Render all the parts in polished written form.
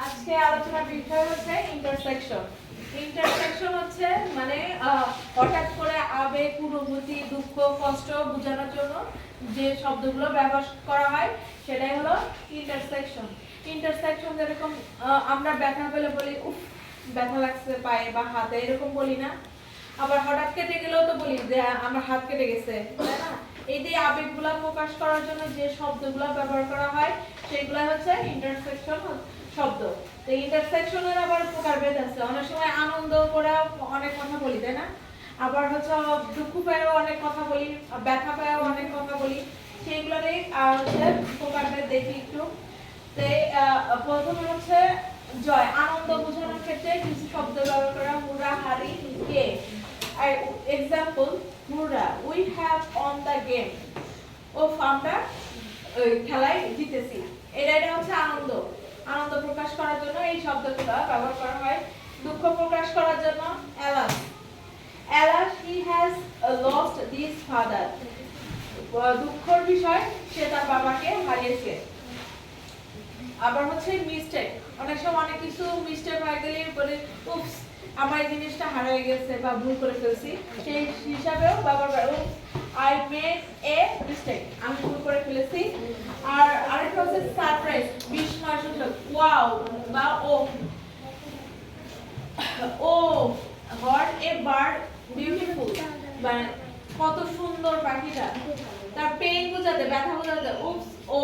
আজকে আলোচনার বিষয় হচ্ছে ইন্টারসেকশন। ইন্টারসেকশন হচ্ছে মানে হঠাৎ করে আবেগ, অনুভূতি, দুঃখ, কষ্ট বোঝানোর জন্য যে শব্দগুলো ব্যবহার করা হয় সেটাই হলো ইন্টারসেকশন। ইন্টারসেকশন যেরকম আমরা ব্যথা পেলে বলি উফ ব্যথা লাগছে পায়ে বা হাতে, এরকম বলি না। আবার হঠাৎ কেটে গেলেও তো বলি যে আমার হাত কেটে গেছে, তাই না? এই যে আবেগগুলো প্রকাশ করার জন্য যে শব্দগুলো ব্যবহার করা হয় সেগুলো হচ্ছে ইন্টারসেকশন শব্দ। তো ইন্টারসেকশনের আবার প্রকারভেদ আছে। অনেক সময় আনন্দ করে অনেক কথা বলি, তাই না? আবার হচ্ছে দুঃখ পেয়েও অনেক কথা বলি, ব্যথা পেয়েও অনেক কথা বলি। সেইগুলোরই হচ্ছে প্রকারভেদ দেখি একটু। প্রথমে হচ্ছে জয়, আনন্দ বোঝানোর ক্ষেত্রে কিছু শব্দ ব্যবহার করা, হুরা, হারি, কে। Example, hurrah, we have won the game. ওফ, আমরা খেলায় জিতেছি। এটা হচ্ছে আনন্দ। আনন্দ প্রকাশ করার জন্য এই শব্দগুলো ব্যবহার করা হয়। দুঃখ প্রকাশ করার জন্য alas, alas, he has lost this father. দুঃখের বিষয়, সে তার বাবাকে হারিয়েছে। আবার হচ্ছে মিস্টেক, অনেক সময় অনেক কিছু মিস্টেক হয়ে গেলে বলে উপস আমার এই জিনিসটা হারিয়ে গেছে বা ভুল করে ফেলছি, সেই হিসাবেও ব্যবহার করে আই মেড এ মিস্টেক, আমি ভুল করে ফেলেছি। আর আরেকটা হচ্ছে সারপ্রাইজ, বিস্ময়সূচক, ওয়াও বা ও। ও হোয়াট এ বার্ড বিউটিফুল, মানে কত সুন্দর পাখিটা। তার পেইন বোঝাতে, ব্যথা বোঝাতে উপস ও।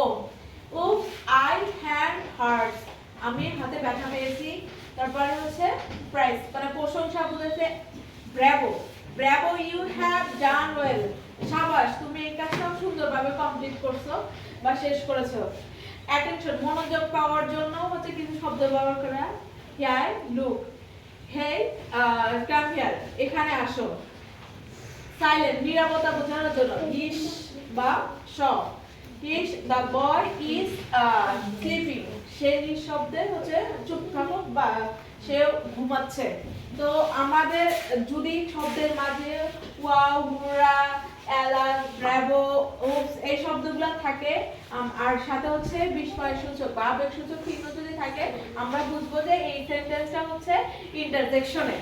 Oops, I had hurt, আমি হাতে ব্যথা পেয়েছি। তারপরে হচ্ছে প্রাইজ, মানে প্রশংসা বোঝাতে bravo, bravo you have done well, শাবাশ তুমি এই কাজটা সুন্দরভাবে কমপ্লিট করছো বা শেষ করেছো। অ্যাটেনশন, মনোযোগ পাওয়ার জন্য হচ্ছে কিছু শব্দ ব্যবহার করা, here, look, hey, come here, এখানে আসো। সাইলেন্ট, নীরবতা বোঝানোর জন্য ইস বা শ। The boy is sleeping, সে নিঃশব্দে হচ্ছে চুপ থাকো বা সে ঘুমাচ্ছে। তো আমাদের যদি শব্দের মাঝে ওয়াও, হুরা, এলাস, ব্রাভো, উপস এই শব্দগুলো থাকে আর সাথে হচ্ছে বিস্ময়সূচক বা আবেগসূচক চিহ্ন যদি থাকে, আমরা বুঝবো যে এই সেন্টেন্সটা হচ্ছে ইন্টারজেকশনে।